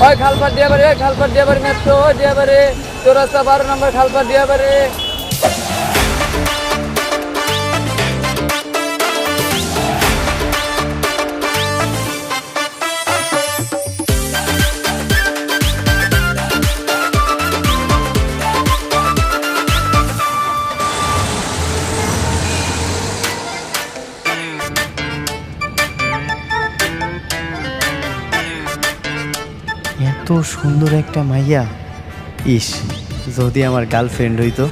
ওই খালপার দিয়ে বাড়ি, ওই খালপার দিয়ে বাড়ি মেট্রো, ওই দিয়ে বাড়ি 12 নম্বর খালপার দিয়ে বাড়ি। এত সুন্দর একটা মাইয়া, ইস যদি আমার গার্লফ্রেন্ড হইতো।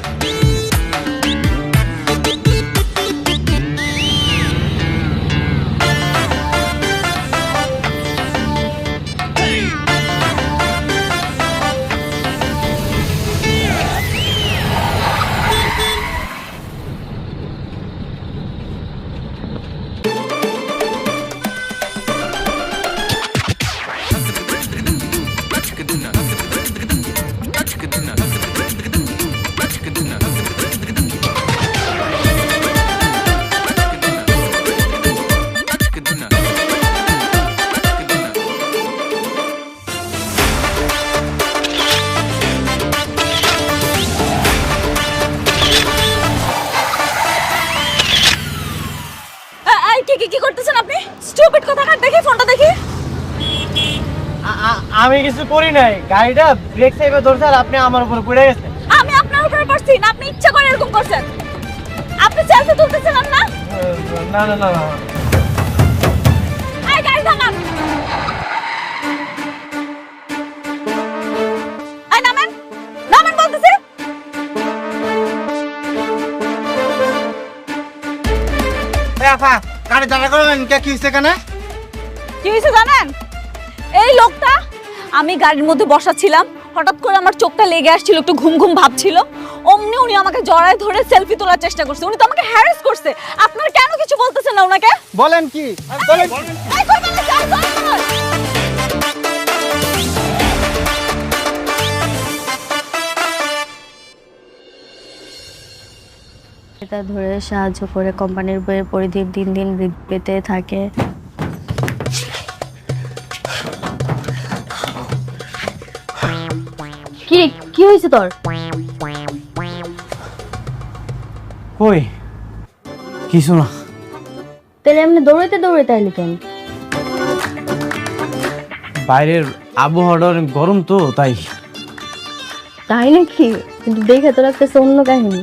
কি করতেছেন আপনি? স্টুপিড কথাকার, দেখি ফোনটা দেখি। আমি কিছু করি নাই, গাড়িটা ব্রেক সাইডে ধরছে আর আপনি আমার উপর পড়ে গেছেন। আমি আপনার উপরে পড়ছি না, আপনি ইচ্ছা করে এরকম করছেন। আপনি সেলফি তুলতেছিলেন না? না না না না, এই গাড়ি থামান। এই নামেন, নামেন বলতেছি। আপা গাড়ি দাঁড়া করবেন, কি হয়েছে কেন? কি হয়েছে জানেন? এই লোকটা, আমি গাড়ির মধ্যে বসা ছিলাম, হঠাৎ করে আমার চোখটা লেগে আসছিল, একটু ঘুম ঘুম ভাব ছিল। অমনি উনি আমাকে জড়ায় ধরে সেলফি তোলার চেষ্টা করছে। উনি তো আমাকে হ্যারাস করছে। আপনারা কেন কিছু বলতেছেন না ওনাকে? বলেন কি? বলেন। এই করবেন না, যাই করবেন। এটা ধরে সাহায্য করে কোম্পানির বইয়ের পরিধি দিন দিন বৃদ্ধি পেতে থাকে। কি কি হয়েছে তোর? কই কিছু না। তাহলে এমনি দৌড়াইতে দৌড়াইতে আইলি কেন? বাইরের আবহাওয়াটা অনেক গরম তো তাই। তাই নাকি? কিন্তু দেখে তো লাগতেছে অন্য কাহিনী।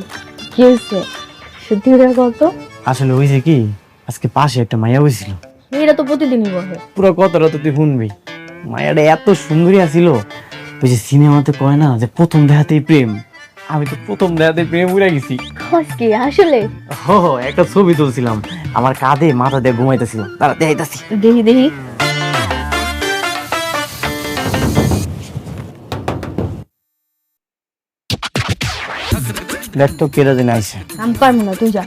কি হয়েছে সত্যি করে কত? আসলে হয়েছে কি, আজকে পাশে একটা মাইয়া হয়েছিল। এটা তো প্রতিদিনই বলে। পুরো কথাটা তো তুই শুনবি। মায়াটা এত সুন্দরী আছিল, ওই যে সিনেমাতে কয় না যে প্রথম দেখাতেই প্রেম, আমি তো প্রথম দেখাতেই প্রেম উড়ে গেছি। কি আসলে? হো হো, একটা ছবি তুলছিলাম, আমার কাঁধে মাথা দিয়ে ঘুমাইতেছিল, তারা দেখাইতাছি। দেখি দেখি। দেখ তো কেরা দিন আইসে। আমি পারবো না, তুই যা।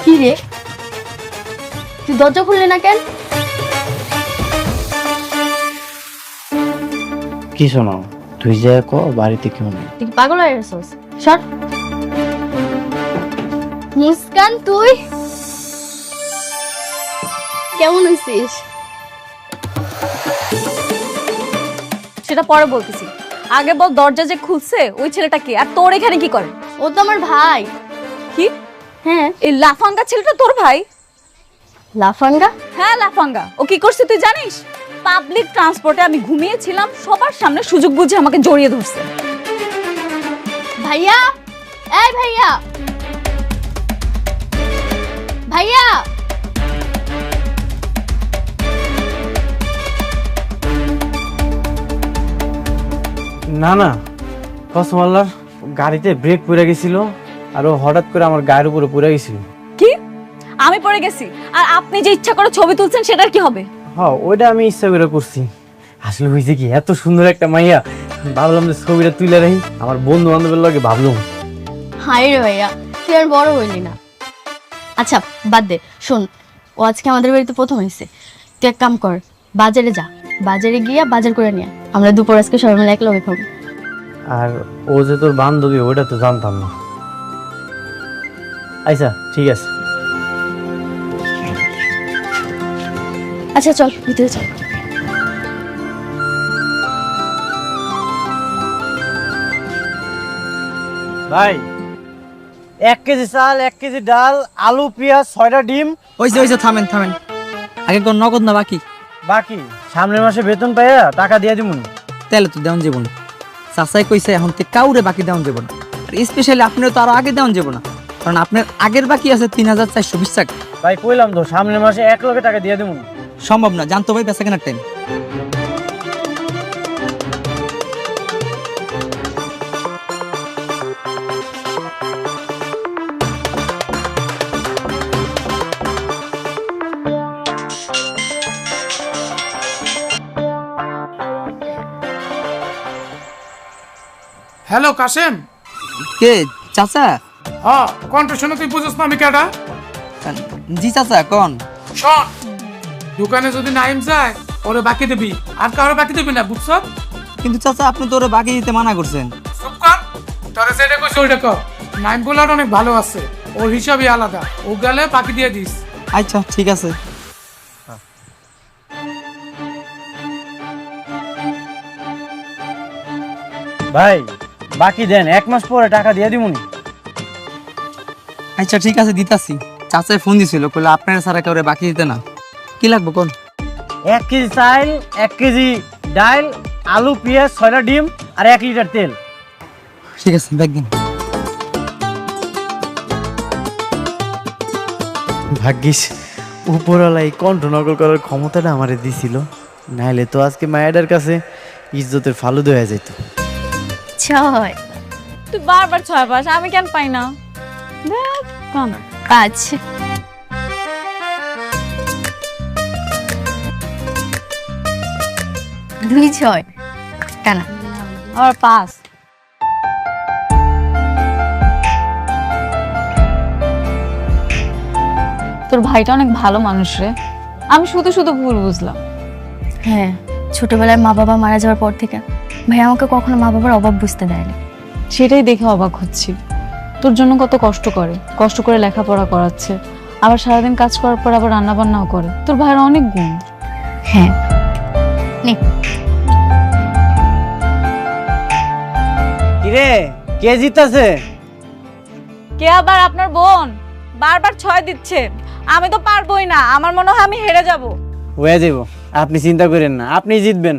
কি রে, তুই দরজা খুললি না কেন? কি শোনো, তুই যে বাড়িতে কেউ নেই। তুই কি পাগল হয়ে গেছিস? সর। মুস্কান, তুই কেমন আছিস? সেটা পরে বলতেছি, আগে বল দরজা যে খুলছে ওই ছেলেটা কি, আর তোর এখানে কি করে? ও তো আমার ভাই। কি? হ্যাঁ। এই লাফাঙ্গা ছেলেটা তোর ভাই? লাফাঙ্গা? হ্যাঁ লাফাঙ্গা। ও কি করছে তুই জানিস? পাবলিক ট্রান্সপোর্টে আমি ঘুমিয়েছিলাম, সবার সামনে সুযোগ বুঝে আমাকে জড়িয়ে ধরছে। ভাইয়া, এই ভাইয়া, ভাইয়া। না না, কসম আল্লাহর, গাড়িতে ব্রেক পড়ে গেছিল আর ও হঠাৎ করে আমার গায়ের উপরে পড়ে গেছিল। কি? আমি পড়ে গেছি? আর আপনি যে ইচ্ছা করে ছবি তুলছেন সেটার কি হবে? হ্যাঁ, ওইটা আমি ইচ্ছা করে করছি। আসলে হয়েছে কি, এত সুন্দর একটা মাইয়া, ভাবলাম যে ছবিটা তুলে রাখি, আমার বন্ধু বান্ধবের লগে ভাবলাম। হাই রে ভাইয়া, তুই আর বড় হইলি না। আচ্ছা বাদ দে, শোন, ও আজকে আমাদের বাড়িতে প্রথম হয়েছে। তুই এক কাম কর, বাজারে যা, বাজারে গিয়া বাজার করে নিয়ে আয়। আমরা দুপুর আজকে সবাই মিলে এক লগে খাবো। আর ও যে তোর বান্ধবী ওটা তো জানতাম না। আচ্ছা ঠিক আছে। আচ্ছা চল ভিতরে চল। ভাই 1 কেজি চাল, 1 কেজি ডাল, আলু, পেঁয়াজ, 6টা ডিম। ওইসে থামেন থামেন, আগে কোন নগদ না বাকি? বাকি সামনের মাসে বেতন পাইয়া টাকা দিয়ে দিমুন। তাহলে তো দেওয়ান যাবো না। চাচাই কইছে এখন থেকে কাউরে বাকি দেওয়ান যাবো না, আর স্পেশালি আপনার তো আরো আগে দেওয়ান যাবো না, কারণ আপনার আগের বাকি আছে 3420 টাকা। ভাই কইলাম তো সামনের মাসে 1 লক্ষ টাকা দিয়ে দিমুন। সম্ভব না, জানতো ভাই বেচা কেনার টাইম। হ্যালো কাশেম। কে চাচা? হ্যাঁ কণ্ঠ শুনে তুই বুঝছ না আমি কেডা? জি চাচা কোন? শোন, দোকানে যদি নাইম যায় ওরে বাকি দিবি, আর কারো বাকি দিবি না, বুঝছ? কিন্তু চাচা আপনি তো ওরে বাকি দিতে মানা করছেন। চুপ কর, তোরে যেটা কইছে ওইটা কর। নাইম বলার অনেক ভালো আছে, ওর হিসাবই আলাদা, ও গেলে বাকি দিয়ে দিস। আচ্ছা ঠিক আছে। ভাই বাকি দেন, 1 মাস পরে টাকা দিয়ে দিমুনি। আচ্ছা ঠিক আছে দিতাছি। চাচাই ফোন দিছিল, কইলে আপনার সারা কেউ বাকি দিতে না। কি লাগবে কোন? 1 কেজি চাল, 1 কেজি ডাল, আলু, পেঁয়াজ, 6টা ডিম আর 1 লিটার তেল। ঠিক আছে ব্যাগ দিন। ভাগ্যিস উপরওয়ালা এই কণ্ঠ নকল করার ক্ষমতাটা আমারে দিছিল, নাইলে তো আজকে মায়ের কাছে ইজ্জতের ফালুদা হয়ে যেত। ছয় তুই বারবার 6 পাস, আমি কেন পাই না? দেখ কান 5 2 6 কানা আর 5। তোর ভাইটা অনেক ভালো মানুষ রে, আমি শুধু শুধু ভুল বুঝলাম। হ্যাঁ, ছোটবেলায় মা বাবা মারা যাওয়ার পর থেকে ভাই আমাকে কখনো মা বাবার অভাব বুঝতে দেয়নি। সেটাই দেখে অবাক হচ্ছি, তোর জন্য কত কষ্ট করে লেখাপড়া করাচ্ছে, আবার সারাদিন কাজ করার পর আবার রান্না বান্নাও করে। তোর ভাইয়ের অনেক গুণ। হ্যাঁ নে কিরে কে জিতাছে? কে আবার? আপনার বোন বারবার 6 দিচ্ছে, আমি তো পারবোই না, আমার মনে হয় আমি হেরে যাব। হয়ে যাব, আপনি চিন্তা করেন না, আপনি জিতবেন।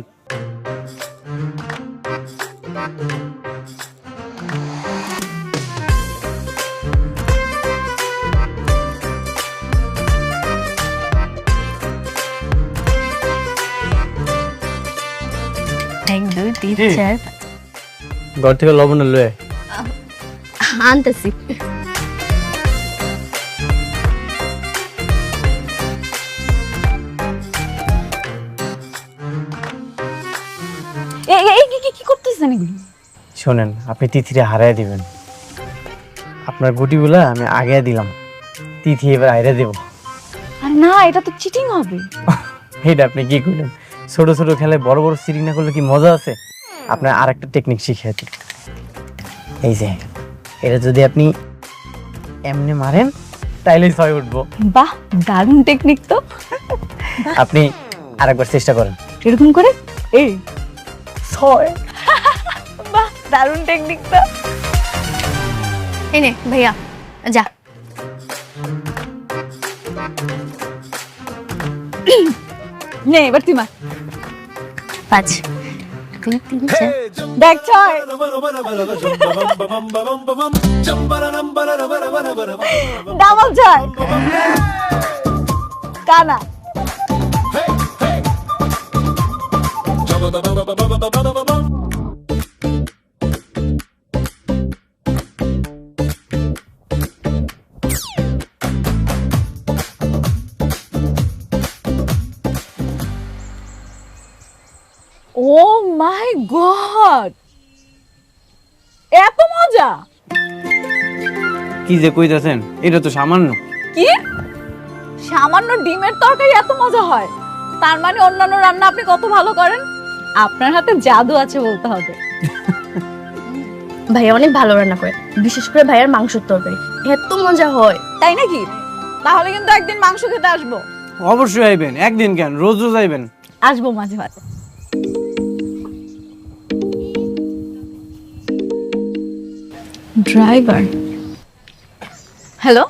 এক দুই তিন জি। চার ঘর থেকে লবণ লয়ে আনতেছি। কি করতেছেন এগুলো? শোনেন, আপনি তিথিরে হারাই দিবেন। আপনার গুটিগুলা আমি আগে দিলাম, তিথি এবার হারিয়ে দেব। আর না, এটা তো চিটিং হবে। এইটা আপনি কি করলেন? ছোট ছোট খেলায় বড় বড় সিরিং না করলে কি মজা আছে? আপনার আরেকটা টেকনিক শিখিয়ে দিই। এই যে এটা যদি আপনি এমনি মারেন তাইলেই 6 উঠবো। বাহ, দারুণ টেকনিক তো। আপনি আরেকবার চেষ্টা করেন। এরকম করে এই 6। বাহ, দারুণ টেকনিক তো। এই নে ভাইয়া যা। নে এবার তুই মার। 5 2 3 4 দেখ 6। ডাবল 6 কানা। ও মাই গড, এত মজা! কি যে কইতাছেন, এটা তো সামান্য। কি সামান্য ডিমের তরকারি এত মজা হয়? তার মানে অন্যান্য রান্না আপনি কত ভালো করেন। আপনার হাতে জাদু আছে বলতে হবে। ভাইয়া অনেক ভালো রান্না করে, বিশেষ করে ভাইয়ার মাংসের তরকারি এত মজা হয়। তাই নাকি? তাহলে কিন্তু একদিন মাংস খেতে আসবো। অবশ্যই আইবেন, একদিন কেন, রোজ রোজ আইবেন। আসবো মাঝে মাঝে। Driver, hello.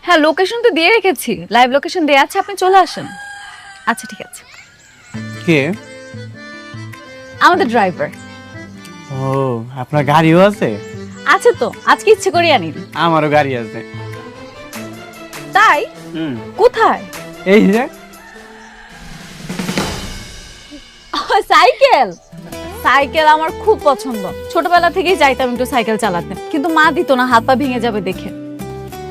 হ্যাঁ, লোকেশন তো দিয়ে রেখেছি, লাইভ লোকেশন দেয়া আছে, আপনি চলে আসেন। আচ্ছা ঠিক আছে। কে? আমাদের ড্রাইভার। ও, আপনার গাড়িও আছে? আছে তো, আজকে ইচ্ছে করে আনিনি। আমারও গাড়ি আছে। তাই? কোথায়? এই যে সাইকেল। সাইকেল আমার খুব পছন্দ, ছোটবেলা থেকেই চাইতাম একটু সাইকেল চালাতে, কিন্তু মা দিত না, হাত পা ভেঙে যাবে দেখে।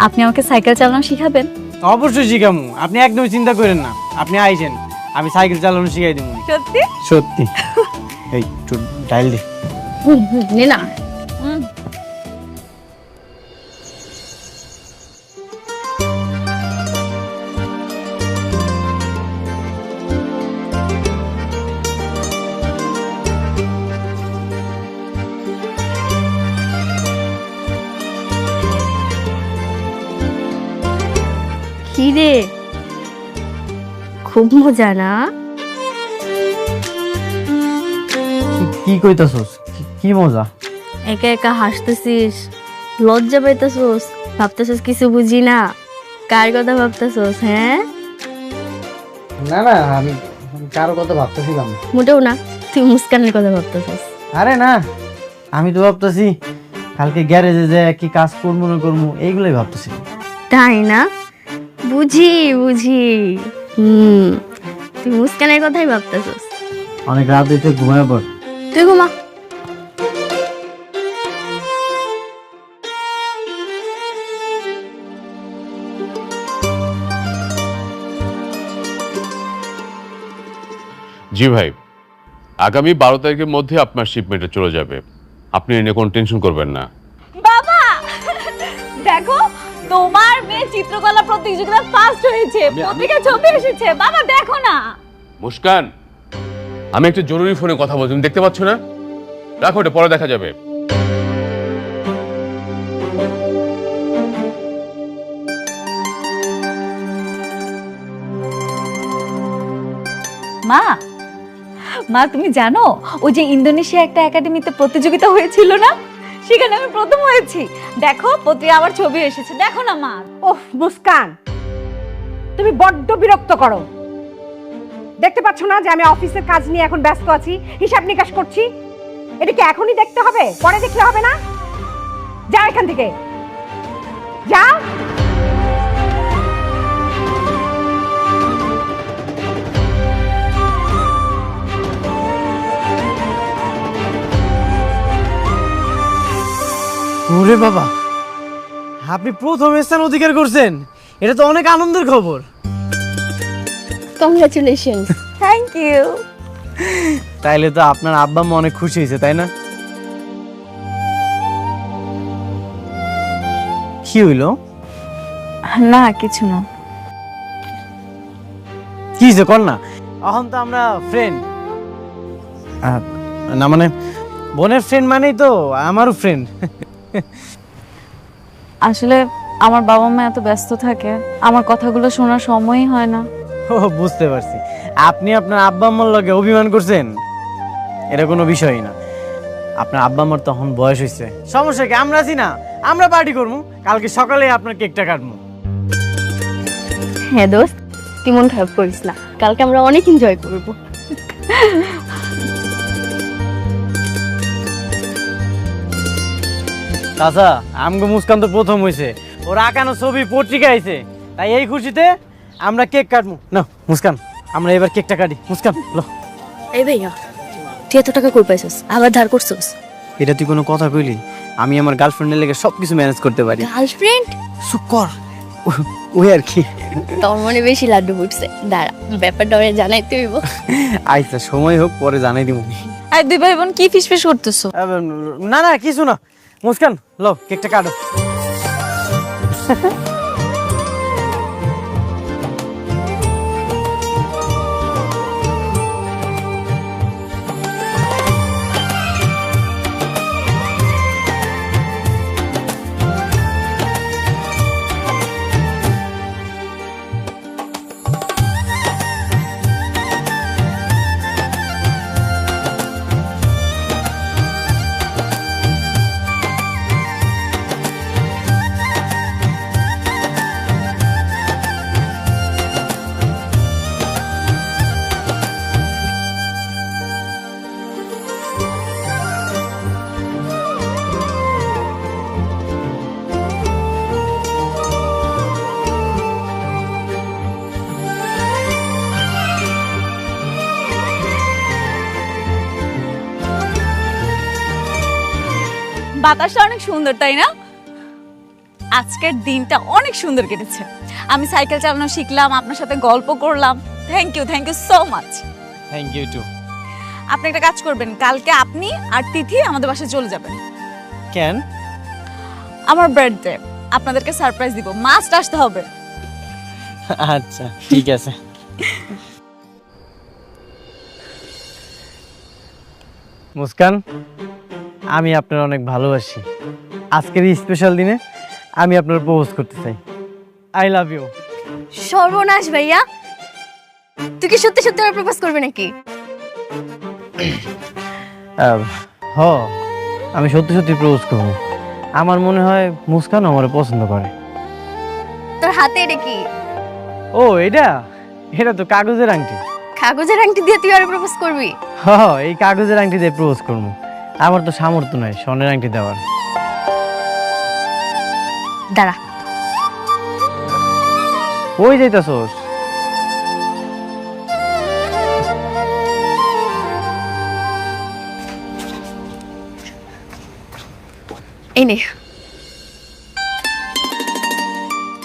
আপনি আমাকে সাইকেল চালানো শিখাবেন? অবশ্যই শিখামু, আপনি একদমই চিন্তা করেন না। আপনি আইছেন, আমি সাইকেল চালানো শিখাই দেবো। সত্যি? সত্যি। এই একটু ডাইল দে। নে না। হুম। কি রে, খুব মজা না? কি কইতাছস? কি মজা? একা একা হাসতেছিস, লজ্জা পাইতেছস, ভাবতেছস কিছু বুঝি না। কার কথা ভাবতেছস? হ্যাঁ, না না, আমি কারো কথা ভাবতেছিলাম। মোটেও না, তুই মুস্কানের কথা ভাবতেছস। আরে না, আমি তো ভাবতেছি কালকে গ্যারেজে যে কি কাজ করবো না করবো এইগুলোই ভাবতেছি। তাই না? বুঝি বুঝি। তুই মুস্কানের কথাই ভাবতেছস। অনেক রাত হইতে ঘুমায় পর। তুই ঘুমা। জি ভাই, আগামী 12 তারিখের মধ্যে আপনার শিপমেন্টে চলে যাবে, আপনি এ নিয়ে কোনো টেনশন করবেন না। বাবা দেখো, তোমার মেয়ে চিত্রকলা প্রতিযোগিতা ফার্স্ট হয়েছে, পত্রিকায় ছবি এসেছে। বাবা দেখো না। মুস্কান, আমি একটা জরুরি ফোনে কথা বলছি, তুমি দেখতে পাচ্ছ না? রাখো, এটা পরে দেখা যাবে। মা, মা তুমি জানো ওই যে ইন্দোনেশিয়া একটা একাডেমিতে প্রতিযোগিতা হয়েছিল না, সেখানে আমি প্রথম হয়েছি। দেখো পত্রিকা আমার ছবি এসেছে, দেখো না মা। ওহ মুস্কান, তুমি বড্ড বিরক্ত করো। দেখতে পাচ্ছ না যে আমি অফিসের কাজ নিয়ে এখন ব্যস্ত আছি, হিসাব নিকাশ করছি? এটা কি এখনই দেখতে হবে, পরে দেখলে হবে না? যাও এখান থেকে, যাও। ওরে বাবা, আপনি প্রথম স্থান অধিকার করছেন, এটা তো অনেক আনন্দের খবর। কংগ্রাচুলেশন। Thank you. তাইলে তো আপনার আব্বা আম্মা অনেক খুশি হয়েছে, তাই না? কি হইলো? না কিছু না। কি হয়েছে কর না। এখন তো আমরা ফ্রেন্ড। না মানে বোনের ফ্রেন্ড মানেই তো আমারও ফ্রেন্ড। আসলে আমার বাবা মা এত ব্যস্ত থাকে, আমার কথাগুলো শোনার সময়ই হয় না। ও বুঝতে পারছি, আপনি আপনার আব্বা আম্মার লগে অভিমান করছেন, এটা কোনো বিষয়ই না। আপনার আব্বা আম্মার তখন বয়স হয়েছে, সমস্যা কি? আমরা আছি না, আমরা পার্টি করবো, কালকে সকালে আপনার কেকটা কাটবো। হ্যাঁ দোস্ত, তুই মন খারাপ করিস না, কালকে আমরা অনেক এনজয় করবো। চাচা, আমগো মুস্কান তো প্রথম হয়েছে, ওর আঁকানো ছবি পত্রিকা আইছে, তাই এই খুশিতে আমরা কেক কাটবো। না মুস্কান, আমরা এবার কেকটা কাটি। মুস্কান লো। এই ভাইয়া, তুই এত টাকা কই পাইছস, আবার ধার করছস? এটা তুই কোনো কথা কইলি? আমি আমার গার্লফ্রেন্ডের লেগে সবকিছু ম্যানেজ করতে পারি। গার্লফ্রেন্ড? চুপ কর, ওই আর কি। তোর মনে বেশি লাড্ডু ফুটছে, দাঁড়া ব্যাপারটা ওরে জানাইতে হইব। আচ্ছা সময় হোক, পরে জানাই দিব। আর দুই ভাই বোন কি ফিসফিস করতেছো? না না কিছু না। মুস্কান লো, কেকটা কাটো। বাতাসটা অনেক সুন্দর তাই না? আজকের দিনটা অনেক সুন্দর কেটেছে। আমি সাইকেল চালানো শিখলাম, আপনার সাথে গল্প করলাম। Thank you so much. Thank you too. আপনি একটা কাজ করবেন, কালকে আপনি আর তিথি আমাদের বাসায় চলে যাবেন। কেন? আমার বার্থডে, আপনাদেরকে সারপ্রাইজ দিব, মাস্ট আসতে হবে। আচ্ছা ঠিক আছে। মুস্কান, আমি আপনার অনেক ভালোবাসি। আজকের এই স্পেশাল দিনে আমি আপনার প্রপোজ করতে চাই। I love you. সর্বনাশ ভাইয়া, তুই কি সত্যি সত্যি আমার প্রপোজ করবি নাকি? হ, আমি সত্যি সত্যি প্রপোজ করব। আমার মনে হয় মুস্কান আমার পছন্দ করে। তোর হাতে এটা কি? ও এটা এটা তো কাগজের আংটি। কাগজের আংটি দিয়ে তুই আর প্রপোজ করবি? হ, এই কাগজের আংটি দিয়ে প্রপোজ করব। আমার তো সামর্থ্য নাই স্বর্ণের আংটি দেওয়ার। দাঁড়া, ওই যাইতাছোস? এই নে।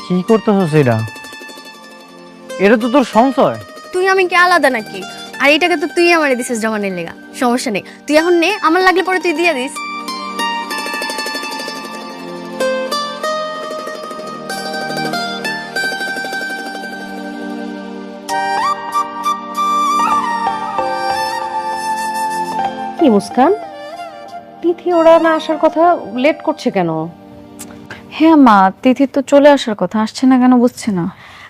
কি করতেছস এটা? এটা তো তোর সংশয়। তুই আমি কি আলাদা নাকি? আর এটাকে তো তুই আমারে দিছিস জমানের লেগা। সমস্যা নেই, তুই এখন নে, আমার লাগলে পরে তুই দিয়ে দিস। কি মুস্কান, তিথি ওরা না আসার কথা, লেট করছে কেন? হ্যাঁ মা, তিথি তো চলে আসার কথা, আসছে না কেন বুঝছে না।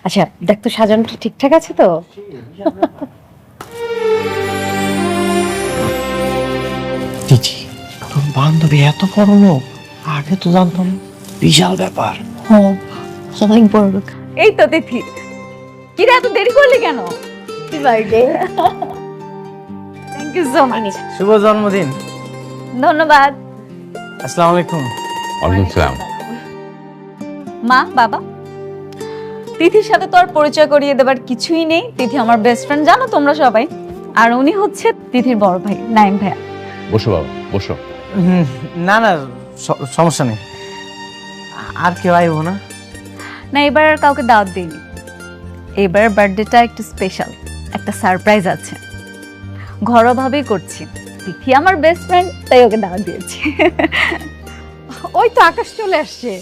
আচ্ছা দেখ তো সাজানোটা ঠিকঠাক আছে তো? দিদি, তোর বান্ধবী এত বড় লোক, আগে তো জানতাম। বিশাল ব্যাপার। অনেক বড় লোক। এই তো তিথি, কি রে এত দেরি করলি কেন? Birthday. Thank you so much. শুভ জন্মদিন। ধন্যবাদ। আসসালামু আলাইকুম। ওয়ালাইকুম সালাম। মা, বাবা, তিথির সাথে তো আর পরিচয় করিয়ে দেবার কিছুই নেই। তিথি আমার বেস্ট ফ্রেন্ড, জানো তোমরা সবাই। আর উনি হচ্ছে তিথির বড় ভাই, নাইম ভাইয়া। বসো বাবা, বসো। না না, সমস্যা নেই। আর কেউ আইব না? না, এবার আর কাউকে দাওয়াত দিইনি। এবার বার্থডেটা একটু স্পেশাল, একটা সারপ্রাইজ আছে। ঘরোয়াভাবেই করছি। তিথি আমার বেস্ট ফ্রেন্ড, তাই ওকে দাওয়াত দিয়েছি। ওই তো আকাশ চলে আসছে।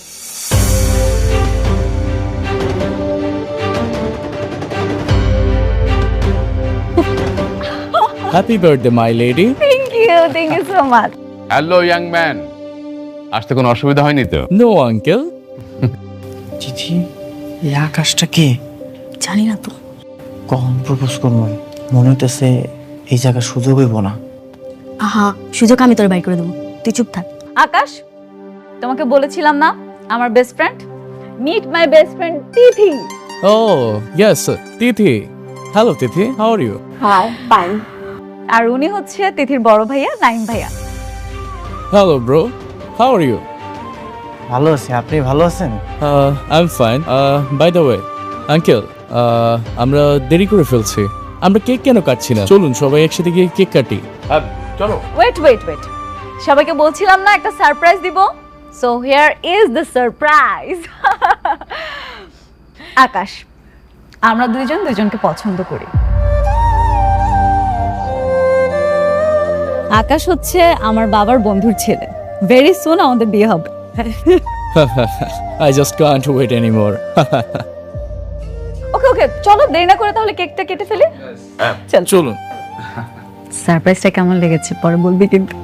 Happy birthday, my lady. Thank you so much. Hello young man, আসতে কোনো অসুবিধা হয়নি তো? No, uncle. চিঠি, এই আকাশটা কে? জানি না তো। কখন প্রপোজ করবো? মনে হইতেছে এই জায়গা সুযোগ হইব না। আহা, সুযোগ আমি তোর বাই করে দেবো, তুই চুপ থাক। আকাশ, তোমাকে বলেছিলাম না আমার best friend, meet my best friend Tithi. Oh, yes, Tithi. Hello, Tithi. How are you? Hi, fine. আর উনি হচ্ছে তিথির বড় ভাইয়া, নাইম ভাইয়া। Hello, bro. How are you? ভালো আছি, আপনি ভালো আছেন? I'm fine. By the way, uncle, আমরা দেরি করে ফেলছি। আমরা কেক কেন কাটছি না? চলুন সবাই একসাথে গিয়ে কেক কাটি। হ্যাঁ, চলো। ওয়েট, সবাইকে বলছিলাম না একটা সারপ্রাইজ দিব। So here is the surprise. Akash, আমরা দুইজন দুইজনকে পছন্দ করি। আকাশ হচ্ছে আমার বাবার বন্ধুর ছেলে। ভেরি সুন আমাদের বিয়ে হবে। I just can't wait anymore. ওকে, চলো দেরি না করে তাহলে কেকটা কেটে ফেলি। চল। চলুন। সারপ্রাইজটা কেমন লেগেছে পরে বলবি কিন্তু।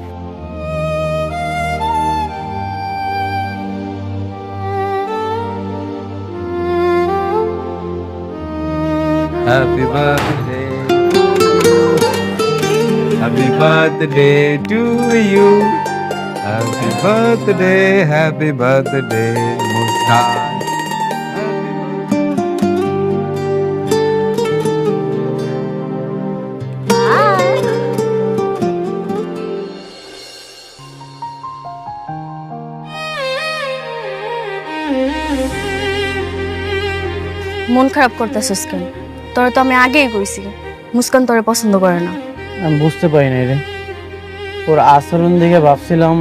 Happy birthday. Happy birthday to you. Happy birthday, Muskan. মন খারাপ করতেছিস কেন? তোরা তো আমি আগেই কইছি মুস্কান তোরে পছন্দ করে না। আমি বুঝতে পারি না রে, ওর আচরণ দেখে ভাবছিলাম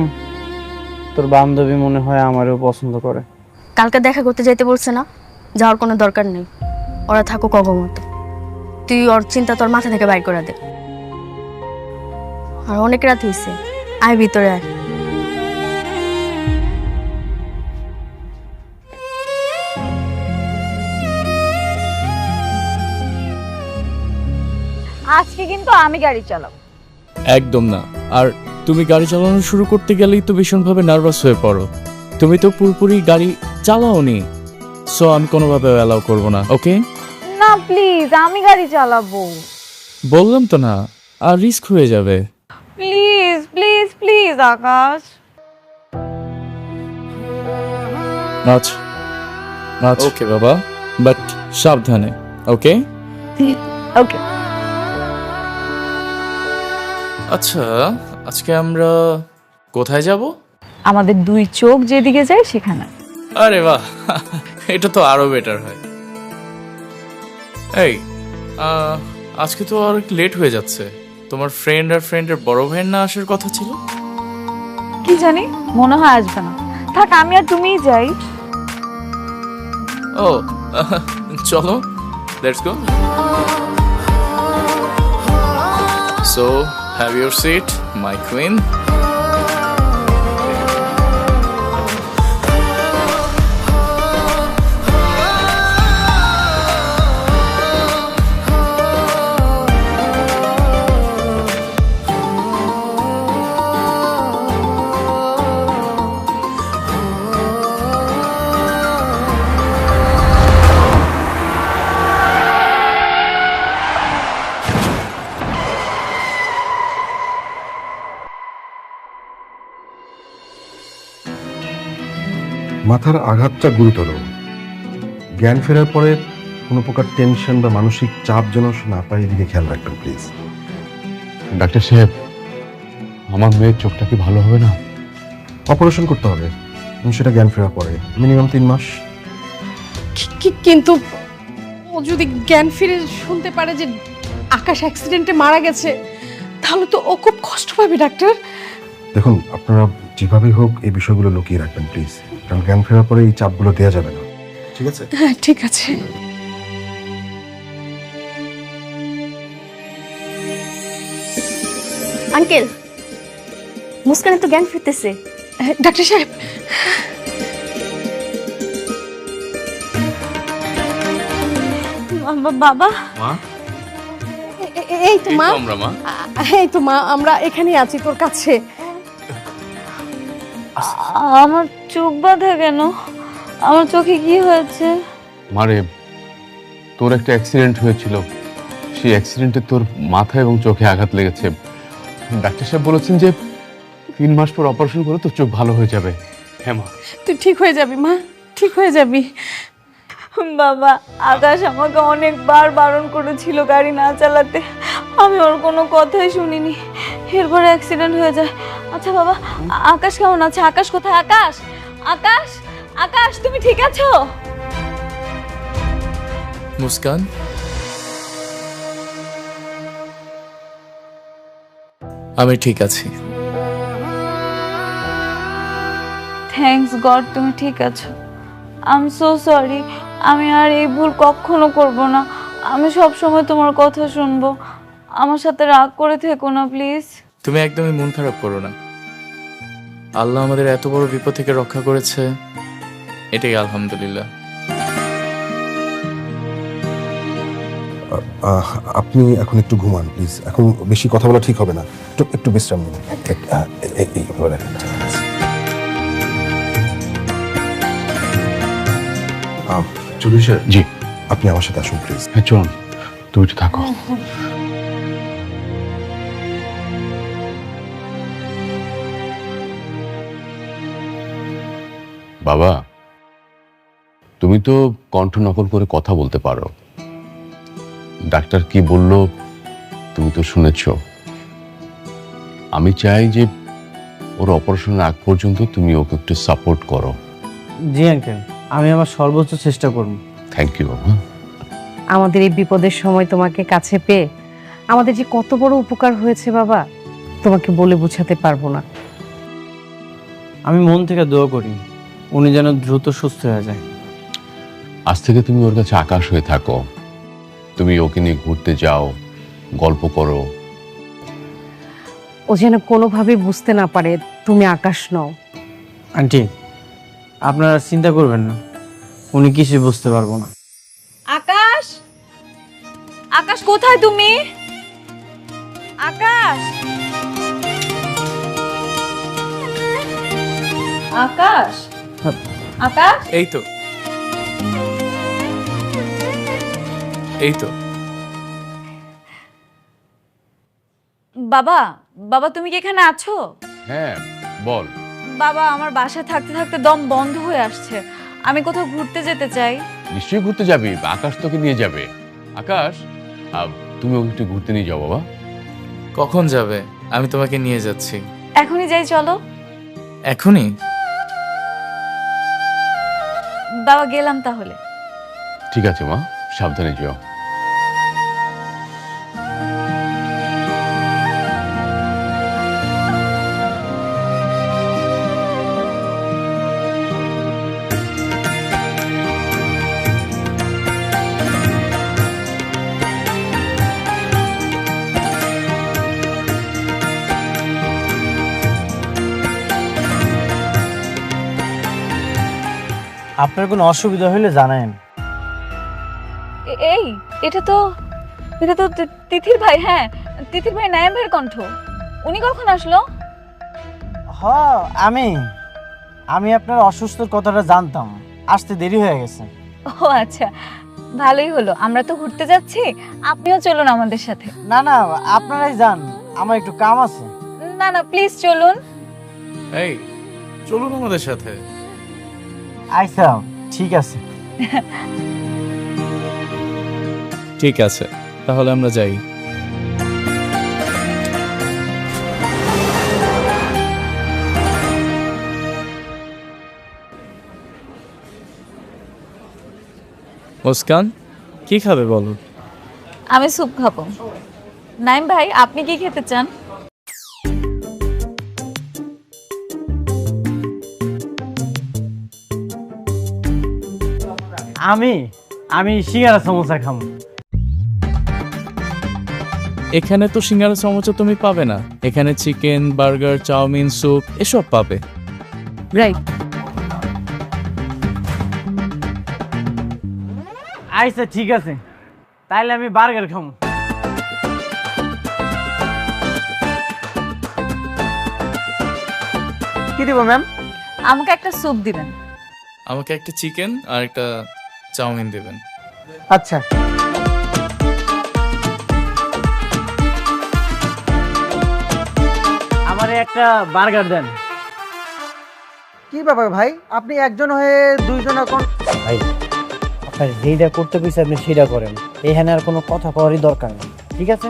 তোর বান্ধবী মনে হয় আমারও পছন্দ করে। কালকে দেখা করতে যাইতে বলছে না, যাওয়ার কোনো দরকার নেই। ওরা থাকুক অগমত, তুই ওর চিন্তা তোর মাথা থেকে বাইর করে দে। আর অনেক রাত হয়েছে, আয় ভিতরে আয়। আজকে কিন্তু আমি গাড়ি চালাবো। একদম না। আর তুমি গাড়ি চালানো শুরু করতে গেলেই তো ভীষণভাবে নার্ভাস হয়ে পড়ো। তুমি তো পুরোপুরি গাড়ি চালাওনি, সো আমি কোনোভাবে অ্যালাউ করবো না। ওকে? না প্লিজ, আমি গাড়ি চালাবো। বললাম তো না, আর রিস্ক হয়ে যাবে। প্লিজ প্লিজ প্লিজ আকাশ। আচ্ছা ওকে বাবা, বাট সাবধানে। ওকে ওকে। আচ্ছা, আজকে আমরা কোথায় যাব? আমাদের দুই চোখ যেদিকে যায় সেখানে। আরে বাহ, এটা তো আরো বেটার হয়। এই আজকে তো আর লেট হয়ে যাচ্ছে। তোমার ফ্রেন্ড আর ফ্রেন্ডের বড় ভাইয়ের না আসার কথা ছিল? কি জানি, মনে হয় আসবে না। থাক, আমি আর তুমিই যাই। ও চলো, let's go. So have your seat my queen. মাথার আঘাতটা গুরুতর। জ্ঞান ফেরার পরে কোনো প্রকার টেনশন বা মানসিক চাপ যেন না পায়, এদিকে খেয়াল রাখবেন প্লিজ। ডাক্তার সাহেব, আমার মেয়ের চোখটা কি ভালো হবে না? অপারেশন করতে হবে, এবং সেটা জ্ঞান ফেরার পরে, মিনিমাম 3 মাস। কিন্তু ও যদি জ্ঞান ফিরে শুনতে পারে যে আকাশ অ্যাক্সিডেন্টে মারা গেছে, তাহলে তো ও খুব কষ্ট পাবে ডাক্তার। দেখুন, আপনারা যেভাবেই হোক এই বিষয়গুলো লুকিয়ে রাখবেন প্লিজ, কারণ জ্ঞান ফেরার পরে এই চাপগুলো দেওয়া যাবে না। ঠিক আছে? হ্যাঁ ঠিক আছে। আঙ্কেল, মুস্কানে তো জ্ঞান ফিরতেছে। ডাক্তার সাহেব, বাবা, মা, এই তো মা, আমরা মা। এই তো মা, আমরা এখানেই আছি তোর কাছে। আমার চোখ বাঁধা কেন? আমার চোখে কি হয়েছে? মারে, তোর একটা অ্যাক্সিডেন্ট হয়েছিল, সেই অ্যাক্সিডেন্টে তোর মাথা এবং চোখে আঘাত লেগেছে। ডাক্তার সাহেব বলেছেন যে 3 মাস পর অপারেশন করে তোর চোখ ভালো হয়ে যাবে। হ্যাঁ মা, তুই ঠিক হয়ে যাবি মা, ঠিক হয়ে যাবি। বাবা, আকাশ আমাকে অনেকবার বারণ করেছিল গাড়ি না চালাতে, আমি ওর কোনো কথাই শুনিনি, এরপরে অ্যাক্সিডেন্ট হয়ে যায়। আচ্ছা বাবা, আকাশ কেমন আছে? আকাশ কোথায়? আকাশ, আকাশ, আকাশ, তুমি ঠিক আছো? মুস্কান, আমি ঠিক আছি। থ্যাঙ্কস গড, তুমি ঠিক আছো। আই এম সো সরি, আমি আর এই ভুল কখনো করব না। আমি সব সময় তোমার কথা শুনবো। আমার সাথে রাগ করে থেকো না প্লিজ। তুমি একদমই মন খারাপ করো না। আল্লাহ আমাদের এত বড় বিপদ থেকে রক্ষা করেছে, এটাই আলহামদুলিল্লাহ। আপনি এখন একটু ঘুমান প্লিজ, এখন বেশি কথা বলা ঠিক হবে না, একটু বিশ্রাম নিন। চৌধুরী স্যার, জি, আপনি আমার সাথে আসুন প্লিজ। হ্যাঁ চলুন, তুমি একটু থাকো। বাবা, তুমি তো কণ্ঠ নকল করে কথা বলতে পারো। ডাক্তার কি বলল তুমি তো শুনেছ। আমি চাই যে ওর অপারেশনের আগ পর্যন্ত তুমি ওকে একটু সাপোর্ট করো। জি আঙ্কেল, আমি আমার সর্বোচ্চ চেষ্টা করব। থ্যাংক ইউ বাবা। আমাদের এই বিপদের সময় তোমাকে কাছে পেয়ে আমাদের যে কত বড় উপকার হয়েছে বাবা, তোমাকে বলে বোঝাতে পারবো না। আমি মন থেকে দোয়া করি উনি যেন দ্রুত সুস্থ হয়ে যায়। আজ থেকে তুমি ওর কাছে আকাশ হয়ে থাকো, তুমি ওকে নিয়ে ঘুরতে যাও, গল্প করো। ও যেন কোনোভাবেই বুঝতে না পারে তুমি আকাশ নও। আন্টি আপনারা চিন্তা করবেন না, উনি কিছুই বুঝতে পারবো না। আকাশ, আকাশ কোথায় তুমি? আকাশ, আকাশ, আকাশ। এই তো, এই তো। বাবা, বাবা তুমি কি এখানে আছো? হ্যাঁ বল। বাবা আমার বাসায় থাকতে থাকতে দম বন্ধ হয়ে আসছে, আমি কোথাও ঘুরতে যেতে চাই। নিশ্চয়ই ঘুরতে যাবি, আকাশ তোকে নিয়ে যাবে। আকাশ, তুমি ওকে একটু ঘুরতে নিয়ে যাও বাবা। কখন যাবে? আমি তোমাকে নিয়ে যাচ্ছি। এখনই যাই, চলো। এখনই? বাবা গেলাম তাহলে। ঠিক আছে মা, সাবধানে যাও। আপনার কোনো অসুবিধা হলে জানায়েন। এই এটা তো তিথির ভাই। হ্যাঁ, তিথির ভাই নায়াম ভাইয়ের কণ্ঠ। উনি কখন আসলো? আমি আপনার অসুস্থর কথাটা জানতাম, আসতে দেরি হয়ে গেছে। ও আচ্ছা, ভালোই হলো, আমরা তো ঘুরতে যাচ্ছি, আপনিও চলুন আমাদের সাথে। না না, আপনারাই যান, আমার একটু কাম আছে। না না, প্লিজ চলুন। এই চলুন আমাদের সাথে। আচ্ছা ঠিক আছে। ঠিক আছে, তাহলে আমরা যাই। মুস্কান, কি খাবে বলো? আমি স্যুপ খাবো। নাইম ভাই আপনি কি খেতে চান? আমি সিঙ্গারা সমোসা খাবো। এখানে তো সিঙ্গারা সমোসা তুমি পাবে না, এখানে চিকেন, বার্গার, চাউমিন, স্যুপ এসব পাবে। রাইট। আচ্ছা ঠিক আছে, তাইলে আমি বার্গার খাবো। কি দিব ম্যাম? আমাকে একটা স্যুপ দিবেন। আমাকে একটা চিকেন আর একটা চাউমিন দেবেন। আচ্ছা। আমারে একটা বার্গার দেন। কি ব্যাপার ভাই, আপনি একজন হয়ে দুইজন এখন? ভাই আপনার যেটা করতে কইছে আপনি সেটা করেন, এখানে আর কোনো কথা কওয়ারই দরকার নেই, ঠিক আছে?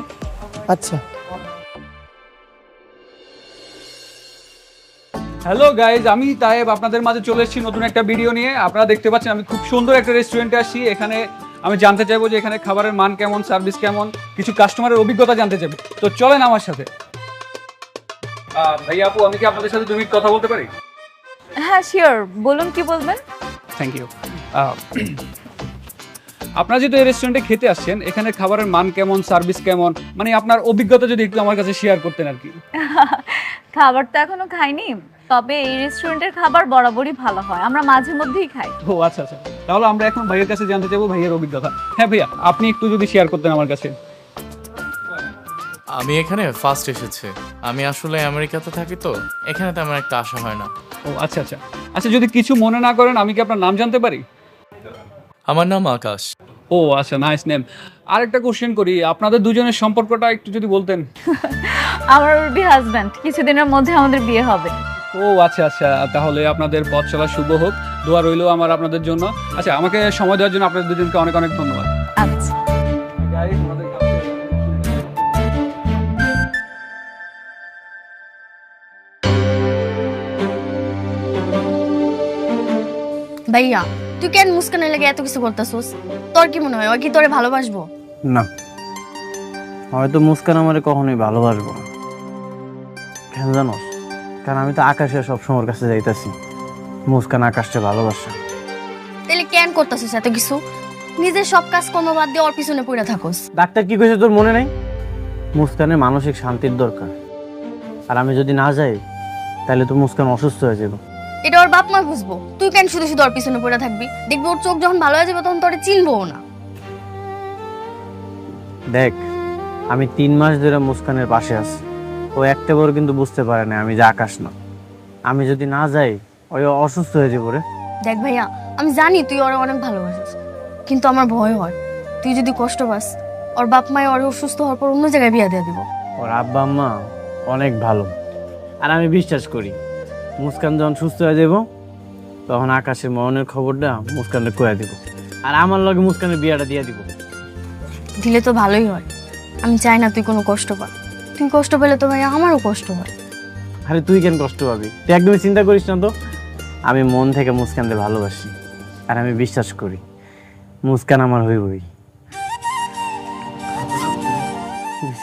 আচ্ছা। হ্যালো গাইজ, আমি তায়েব আপনাদের মাঝে চলে এসেছি নতুন একটা ভিডিও নিয়ে। আপনারা দেখতে পাচ্ছেন আমি খুব সুন্দর একটা রেস্টুরেন্টে আসছি। এখানে আমি জানতে চাইবো যে এখানে খাবারের মান কেমন, সার্ভিস কেমন, কিছু কাস্টমারের অভিজ্ঞতা জানতে চাইবো। তো চলেন আমার সাথে। ভাইয়া আপু, আমি কি আপনাদের সাথে 2 মিনিট কথা বলতে পারি? হ্যাঁ শিওর, বলুন কি বলবেন। Thank you. আপনারা যেহেতু এই রেস্টুরেন্টে খেতে আসছেন, এখানে খাবারের মান কেমন, সার্ভিস কেমন, মানে আপনার অভিজ্ঞতা যদি একটু আমার কাছে শেয়ার করতেন আর কি। খাবার তো এখনো খাইনি, তবে এই রেস্টুরেন্টের খাবার বরাবরই ভালো হয়, আমরা মাঝে মধ্যেই খাই। ও আচ্ছা আচ্ছা, তাহলে আমরা এখন ভাইয়ের কাছে জানতে চাইবো ভাইয়ের অভিজ্ঞতা। হ্যাঁ ভাইয়া, আপনি একটু যদি শেয়ার করতেন আমার কাছে। আমি এখানে ফার্স্ট এসেছি, আমি আসলে আমেরিকাতে থাকি, তো এখানে তো আমার একটা আশা হয় না। ও আচ্ছা আচ্ছা আচ্ছা, যদি কিছু মনে না করেন আমি কি আপনার নাম জানতে পারি? আমার নাম আকাশ। ও আচ্ছা, নাইস নেম। আরেকটা কোশ্চেন করি, আপনাদের দুজনের সম্পর্কটা একটু যদি বলতেন। আমার উর্বি হাজব্যান্ড, কিছুদিনের মধ্যে আমাদের বিয়ে হবে। ও আচ্ছা আচ্ছা, তাহলে আপনাদের পথ চলা শুভ হোক, দোয়া রইলো আমার আপনাদের জন্য। আচ্ছা, আমাকে সময় দেওয়ার জন্য আপনাদের দুজনকে অনেক অনেক ধন্যবাদ। আচ্ছা। ভাইয়া তুই কেন মুস্কানের লাগে এত কিছু করতেছস? তোর কি মনে হয় ও কি তোরে ভালোবাসবো? না, হয়তো মুস্কান আমারে কখনোই ভালোবাসবো না। কেন জানোস? কারণ আমি তো আকাশে সবসময় ওর কাছে যাইতাছি। মুস্কান আকাশটা ভালোবাসে। তাহলে কেন করতেছিস এত কিছু? নিজের সব কাজ কর্ম বাদ দিয়ে ওর পিছনে পড়ে থাকোস। ডাক্তার কি কইছে তোর মনে নাই? মুস্কানের মানসিক শান্তির দরকার, আর আমি যদি না যাই তাহলে তো মুস্কান অসুস্থ হয়ে যাবে। এটা ওর বাপ মা বুঝবো, তুই কেন শুধু শুধু ওর পিছনে পড়ে থাকবি? দেখবি ওর চোখ যখন ভালো হয়ে যাবে তখন তোরে চিনবও না। দেখ, আমি 3 মাস ধরে মুস্কানের পাশে আছি। ও একটা বার কিন্তু বুঝতে পারে না আমি যে আকাশ না। আমি যদি না যাই ওই অসুস্থ হয়ে যাবো রে। দেখ ভাইয়া, আমি জানি তুই ওরে অনেক ভালোবাসিস, কিন্তু আমার ভয় হয় তুই যদি কষ্ট পাস, ওর বাপ মায় ওর অসুস্থ হওয়ার পর অন্য জায়গায় বিয়া দিয়ে দিব। ওর আব্বা আম্মা অনেক ভালো, আর আমি বিশ্বাস করি মুস্কান যখন সুস্থ হয়ে যাব তখন আকাশের মরণের খবরটা মুস্কানকে কয়ে দিব, আর আমার লগে মুস্কানের বিয়াটা দিয়ে দিব। দিলে তো ভালোই হয়। আমি চাই না তুই কোনো কষ্ট পা। তুই কষ্ট পেলে তো ভাইয়া আমারও কষ্ট হয়। আরে তুই কেন কষ্ট পাবি? তুই একদমই চিন্তা করিস না তো। আমি মন থেকে মুস্কানকে ভালোবাসি, আর আমি বিশ্বাস করি মুস্কান আমার হইবই।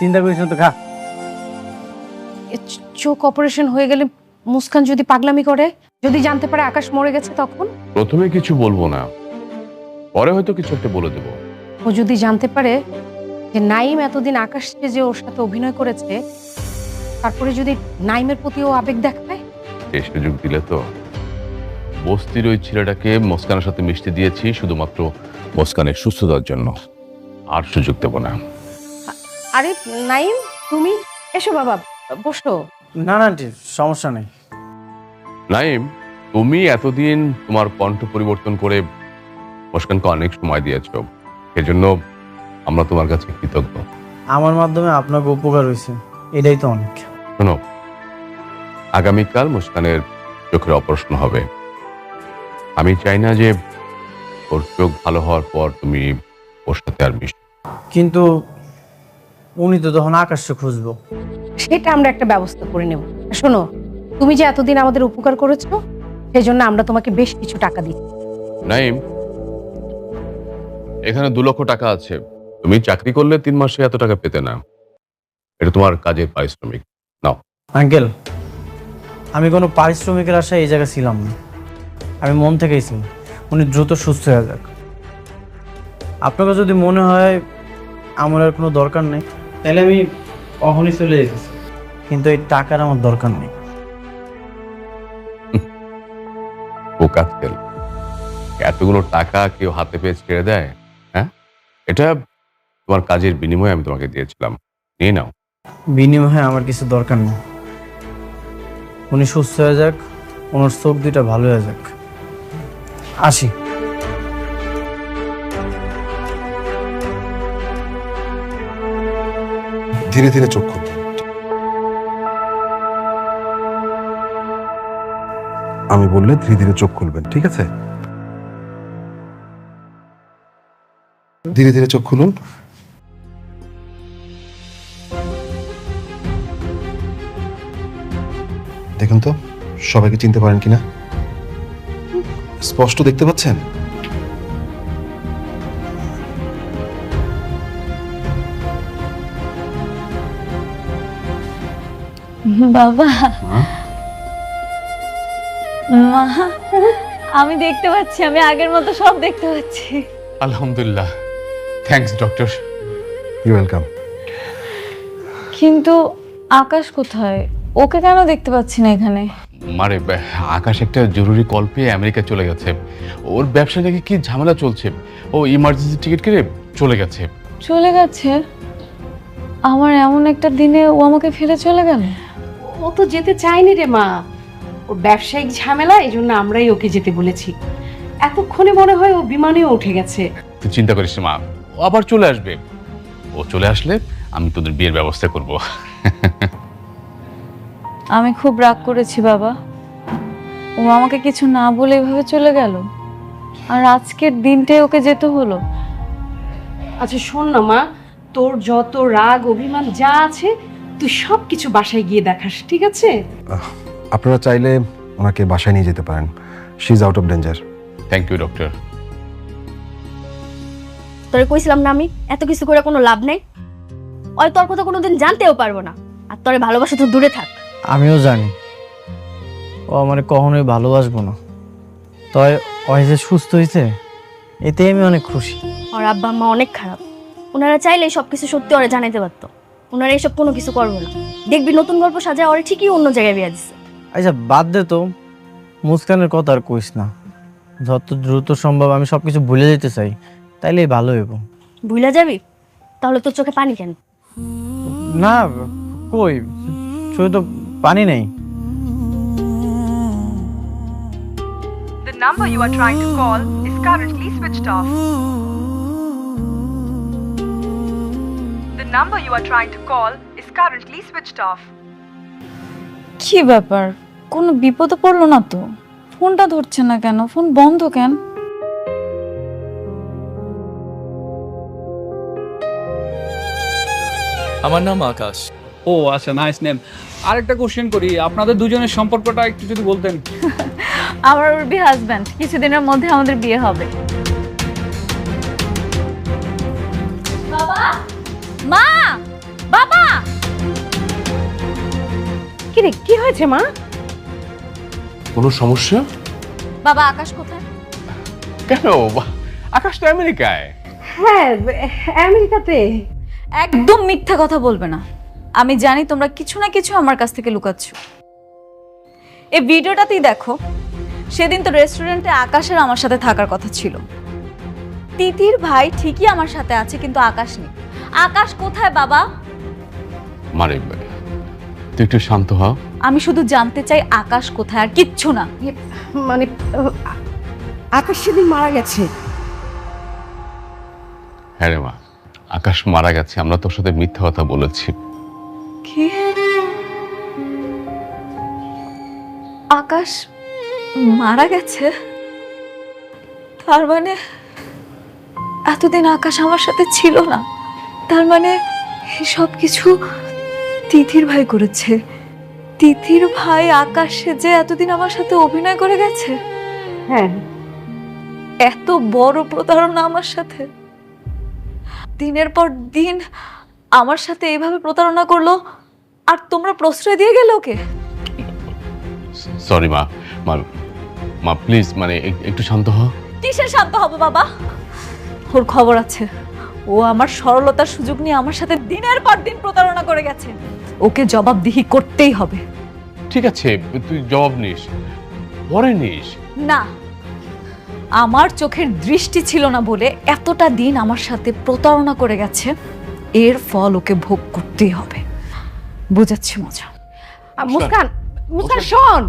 চিন্তা করিস না তো, খা। চোখ অপারেশন হয়ে গেলে মুস্কান যদি পাগলামি করে, যদি জানতে পারে আকাশ মরে গেছে, তখন? প্রথমে কিছু বলবো না, পরে হয়তো কিছু একটা বলে দেবো। ও যদি জানতে পারে যে নাইম এতদিন আকাশ যে ওর সাথে অভিনয় করেছে, তারপরে যদি নাইমের প্রতি ও আবেগ দেখায়? এই সুযোগ দিলে তো। বস্তির ওই ছেলেটাকে মুস্কানের সাথে মিশতে দিয়েছি শুধুমাত্র মুস্কানের সুস্থতার জন্য, আর সুযোগ দেব না। আরে নাইম, তুমি এসো বাবা, বসো। না না আন্টি, সমস্যা নেই। নাইম, তুমি এতদিন তোমার কণ্ঠ পরিবর্তন করে মুস্কানকে অনেক সময় দিয়েছ, সেজন্য আমরা তোমার কাছে কৃতজ্ঞ। আমার মাধ্যমে আপনাকে উপকার হয়েছে, এটাই তো অনেক। শোনো, আগামীকাল মুস্কানের চোখের অপারেশন হবে। আমি চাই না যে ওর চোখ ভালো হওয়ার পর তুমি ওর সাথে আর মিশো। কিন্তু উনি তো তখন আকাশে খুঁজবো। সেটা আমরা একটা ব্যবস্থা করে নেব। শোনো, তুমি যে এতদিন আমাদের উপকার করেছো, সেজন্য আমরা তোমাকে বেশ কিছু টাকা দিচ্ছি। নাইম, এখানে 2 লক্ষ টাকা আছে। তুমি চাকরি করলে 3 মাসে এত টাকা পেতে না। এটা তোমার কাজের পারিশ্রমিক। নাও। আঙ্কেল, আমি কোনো পারিশ্রমিকের আশায় এই জায়গায় ছিলাম না। আমি মন থেকেই ছিলাম উনি দ্রুত সুস্থ হয়ে যাক। আপনাকে যদি মনে হয় আমার আর কোনো দরকার নেই, তাহলে আমি অহনই চলে যেতেছি, কিন্তু এই টাকার আমার দরকার নেই। ও কাজকেল, এতগুলো টাকা কেউ হাতে পেয়ে ছেড়ে দেয়? হ্যাঁ, এটা তোমার কাজের বিনিময়ে আমি তোমাকে দিয়েছিলাম, নিয়ে নাও। বিনিময়ে আমার কিছু দরকার নেই। উনি সুস্থ হয়ে যাক, ওনার চোখ দুইটা ভালো হয়ে যাক। আসি। ধীরে ধীরে চোখ খুলুন। আমি বললে ধীরে ধীরে চোখ খুলবেন, ঠিক আছে? ধীরে ধীরে চোখ খুলুন। দেখুন তো সবাইকে চিনতে পারেন কিনা, স্পষ্ট দেখতে পাচ্ছেন? বাবা, মা, আমি দেখতে পাচ্ছি, আমি আগের মতো সব দেখতে পাচ্ছি। আলহামদুলিল্লাহ, থ্যাঙ্কস ডক্টর। You welcome. কিন্তু আকাশ কোথায়? ওকে কেন দেখতে পাচ্ছি না এখানে? মারে, আকাশ একটা জরুরি কল পেয়ে আমেরিকা চলে গেছে। ওর ব্যবসা নাকি কি ঝামেলা চলছে, ও ইমার্জেন্সি টিকিট কেটে চলে গেছে। চলে গেছে? আমার এমন একটা দিনে ও আমাকে ফেলে চলে গেল? ও তো যেতে চায়নি রে মা, ওর ব্যবসায়িক ঝামেলা, এই জন্য আমরাই ওকে যেতে বলেছি। এতক্ষণে মনে হয় ও বিমানেও উঠে গেছে। তুই চিন্তা করিস না মা, ও আবার চলে আসবে। ও চলে আসলে আমি তোদের বিয়ের ব্যবস্থা করব। আমি খুব রাগ করেছি বাবা, ও আমাকে কিছু না বলে এভাবে চলে গেল, আর আজকের দিনটাই ওকে যেতে হলো। আচ্ছা শোন না মা, তোর যত রাগ অভিমান যা আছে তুই সব কিছু বাসায় গিয়ে দেখাস, ঠিক আছে? আপনারা চাইলে ওনাকে বাসায় নিয়ে যেতে পারেন। She is out of danger. Thank you doctor. তোরে কইছিলাম না আমি, এত কিছু করে কোনো লাভ নেই। ওই তোর কথা কোনোদিন জানতেও পারবো না, আর তোরে ভালোবাসা তো দূরে থাক। আমিও জানি ও আমার কখনোই ভালোবাসবো না। তবে ও যে সুস্থ হয়েছে এতে আমি অনেক খুশি। ওর আব্বা আম্মা অনেক খারাপ, ওনারা চাইলে সব কিছু সত্যি ওরা জানাইতে পারতো। ওনারা এসব কোনো কিছু করবো না, দেখবি নতুন গল্প সাজায় ওরা ঠিকই অন্য জায়গায় বিয়া দিচ্ছে। আচ্ছা বাদ দে তো, মুস্কানের কথা আর কইস না। যত দ্রুত সম্ভব আমি সবকিছু ভুলে যেতে চাই, তাইলেই ভালো হইব। ভুলে যাবি? তাহলে তোর চোখে পানি কেন? না কই, চোখে তো পানি নেই। The number you are trying to call is currently switched off. The number you are trying to call is currently switched off. কি ব্যাপার, কোনো বিপদে পড়লো না তো? ফোনটা ধরছে না কেন? ফোন বন্ধ কেন? আমার নাম আকাশ। ও আচ্ছা, নাইস নেম। আরেকটা কোশ্চেন করি, আপনাদের দুজনের সম্পর্কটা একটু যদি বলতেন। আমার উর্বি হাজব্যান্ড, কিছুদিনের মধ্যে আমাদের বিয়ে হবে। বাবা, মা, বাবা। কি রে, কি হয়েছে মা? কোনো সমস্যা? বাবা আকাশ কোথায়? কেন? আকাশ তো আমেরিকায়। হ্যাঁ, আমেরিকাতে। একদম মিথ্যা কথা বলবে না। আমি জানি তোমরা কিছু না কিছু আমার কাছ থেকে লুকাচ্ছ। এই ভিডিওটাতেই দেখো, সেদিন তো রেস্টুরেন্টে আকাশের আমার সাথে থাকার কথা ছিল। তিতির ভাই ঠিকই আমার সাথে আছে, কিন্তু আকাশ নেই। আকাশ কোথায় বাবা? মারে তুই একটু শান্ত হ। আমি শুধু জানতে চাই আকাশ কোথায়, আর কিচ্ছু না। মানে আকাশ সেদিন মারা গেছে। হ্যাঁ রে মা, আকাশ মারা গেছে। আমরা তোর সাথে মিথ্যা কথা বলেছি। কি? আকাশ মারা গেছে? তার মানে এতদিন আকাশ আমার সাথে ছিল না। তার মানে সব কিছু তিথির ভাই করেছে। তিথির ভাই আকাশ যে এতদিন আমার সাথে অভিনয় করে গেছে। হ্যাঁ, এত বড় প্রতারণা আমার সাথে। দিনের পর দিন আমার সাথে এইভাবে প্রতারণা করলো, আর তোমরা প্রশ্রয় দিয়ে গেলে ওকে। সরি মা, মা মা প্লিজ, মানে একটু শান্ত হ। কিসের শান্ত হব বাবা? ওর খবর আছে। ও আমার সরলতার সুযোগ নিয়ে আমার সাথে দিনের পর দিন প্রতারণা করে গেছে। ওকে জবাবদিহি করতেই হবে। ঠিক আছে, তুই জবাব নিস, পরে নিস। না, আমার চোখের দৃষ্টি ছিল না বলে এতটা দিন আমার সাথে প্রতারণা করে গেছে। এর ফল ওকে ভোগ করতেই হবে। বুঝাচ্ছি মজা। মুস্কান, মুস্কান শোন।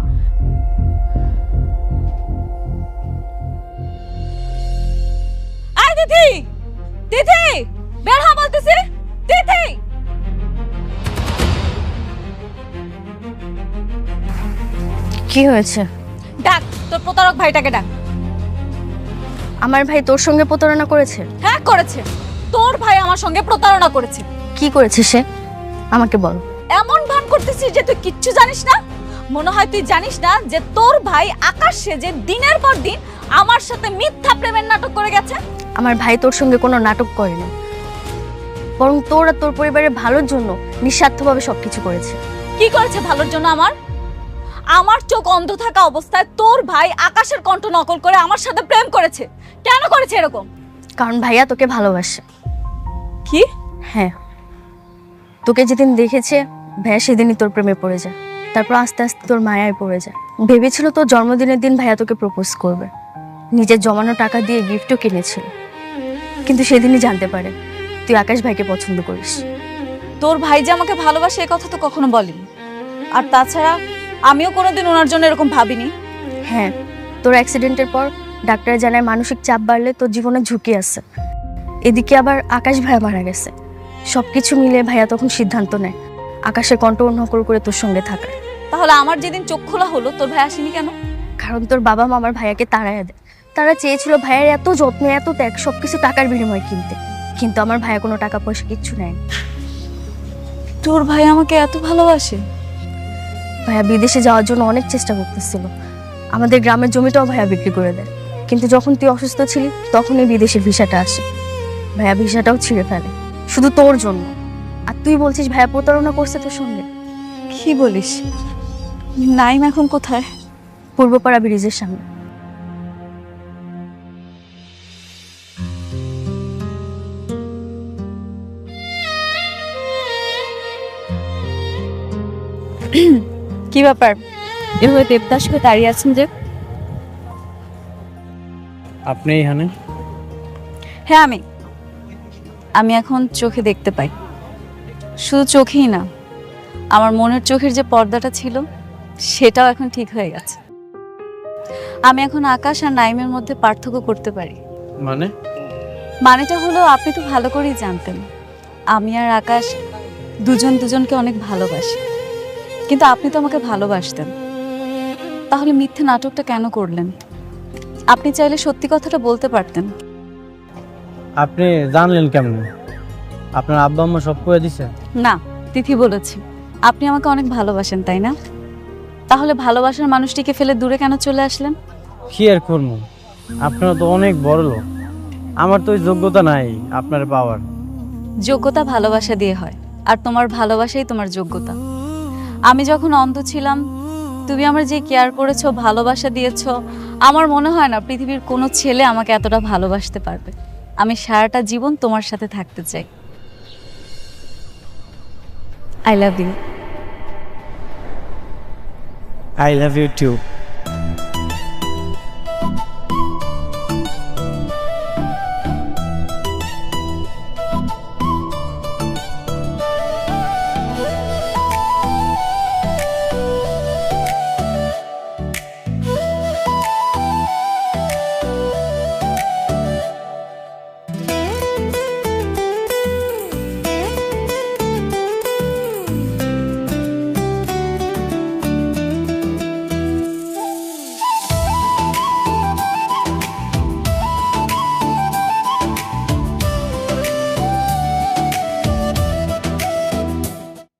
আয় দিদি, দিদি বের হ বলতেছি। দিদি, কি হয়েছে? ডাক তোর প্রতারক ভাইটাকে ডাক। আমার ভাই তোর সঙ্গে প্রতারণা করেছে? হ্যাঁ করেছে। তোর ভাই আমার সঙ্গে প্রতারণা করেছে। কি করেছে সে? আমাকে বল। এমন ভান করতেছিস যে তুই কিচ্ছু জানিস না। মনে হয় তুই জানিস না যে তোর ভাই আকাশ সেজে দিনের পর দিন আমার সাথে মিথ্যা প্রেমের নাটক করে গেছে। আমার ভাই তোর সঙ্গে কোনো নাটক করেনি, বরং তোর আর তোর পরিবারের ভালোর জন্য নিঃস্বার্থভাবে সবকিছু করেছে। কি করেছে ভালোর জন্য? আমার চোখ অন্ধ থাকা অবস্থায় তোর ভাই আকাশের কণ্ঠ নকল করে আমার সাথে প্রেম করেছে। কেন করেছে এরকম? কারণ ভাইয়া তোকে ভালোবাসে। কি? হ্যাঁ, তোকে যেদিন দেখেছে ভাইয়া সেদিনই তোর প্রেমে পড়ে যায়। তারপর আস্তে আস্তে তোর মায়ায় পড়ে যায়। ভেবেছিল তোর জন্মদিনের দিন ভাইয়া তোকে প্রপোজ করবে, নিজের জমানো টাকা দিয়ে গিফটও কিনেছিল। কিন্তু সেদিনই জানতে পারে তুই আকাশ ভাইকে পছন্দ করিস। তোর ভাই যে আমাকে ভালোবাসে এ কথা তো কখনো বলেনি। আর তাছাড়া আমিও কোনোদিন ওনার জন্য এরকম ভাবিনি। হ্যাঁ, তোর অ্যাক্সিডেন্টের পর ডাক্তার জানায় মানসিক চাপ বাড়লে তোর জীবনে ঝুঁকি আছে। এদিকে আবার আকাশ ভাইয়া মারা গেছে। সবকিছু মিলে ভাইয়া তখন সিদ্ধান্ত নেয় আকাশের কণ্ঠ নকল করে তোর সঙ্গে থাকার। তাহলে আমার যেদিন চোখ খোলা হলো তোর ভাই আসেনি কেন? কারণ তোর বাবা মা আমার ভাইয়াকে তাড়াইয়া দেয়। তারা চেয়েছিল ভাইয়ের এত যত্ন এত ত্যাগ সবকিছু টাকার বিনিময়ে কিনতে, কিন্তু আমার ভাইয়া কোনো টাকা পয়সা কিচ্ছু নেয়নি। তোর ভাই আমাকে এত ভালোবাসে? ভাইয়া বিদেশে যাওয়ার জন্য অনেক চেষ্টা করতেছিল। আমাদের গ্রামের জমিটাও ভাইয়া বিক্রি করে দেয়, কিন্তু যখন তুই অসুস্থ ছিলি তখনই বিদেশের ভিসাটা আসে। ভাইয়া ভিসাটাও ছিঁড়ে ফেলে শুধু তোর জন্য। আর তুই বলছিস ভাইয়া প্রতারণা করছে তোর সঙ্গে? কি বলিস? নাইম এখন কোথায়? পূর্বপাড়া ব্রিজের সামনে। কি ব্যাপার, এভাবে দেবদাস হয়ে দাঁড়িয়ে আছেন যে? আপনি এখানে? হ্যাঁ আমি এখন চোখে দেখতে পাই। শুধু চোখেই না, আমার মনের চোখের যে পর্দাটা ছিল সেটাও এখন ঠিক হয়ে গেছে। আমি এখন আকাশ আর নাইমের মধ্যে পার্থক্য করতে পারি। মানেটা হলো, আপনি তো ভালো করেই জানতেন আমি আর আকাশ দুজনকে অনেক ভালোবাসি, কিন্তু আপনি তো আমাকে ভালোবাসতেন। তাহলে মিথ্যে নাটকটা কেন করলেন? আপনি চাইলে সত্যি কথাটা বলতে পারতেন। আপনি জানলেন কেমন? আপনার আব্বা আম্মা সব করে দিছে? না, তিথি বলেছি আপনি আমাকে অনেক ভালোবাসেন, তাই না? তাহলে ভালোবাসার মানুষটিকে ফেলে দূরে কেন চলে আসলেন? কি আর করবো, আপনারা তো অনেক বড় লোক, আমার তো ওই যোগ্যতা নাই আপনার পাওয়ার। যোগ্যতা ভালোবাসা দিয়ে হয়, আর তোমার ভালোবাসাই তোমার যোগ্যতা। আমি যখন অন্ধ ছিলাম, তুমি আমার যে কেয়ার করেছো, ভালোবাসা দিয়েছো, আমার মনে হয় না পৃথিবীর কোনো ছেলে আমাকে এতটা ভালোবাসতে পারবে। আমি সারাটা জীবন তোমার সাথে থাকতে চাই। I love you. I love you too.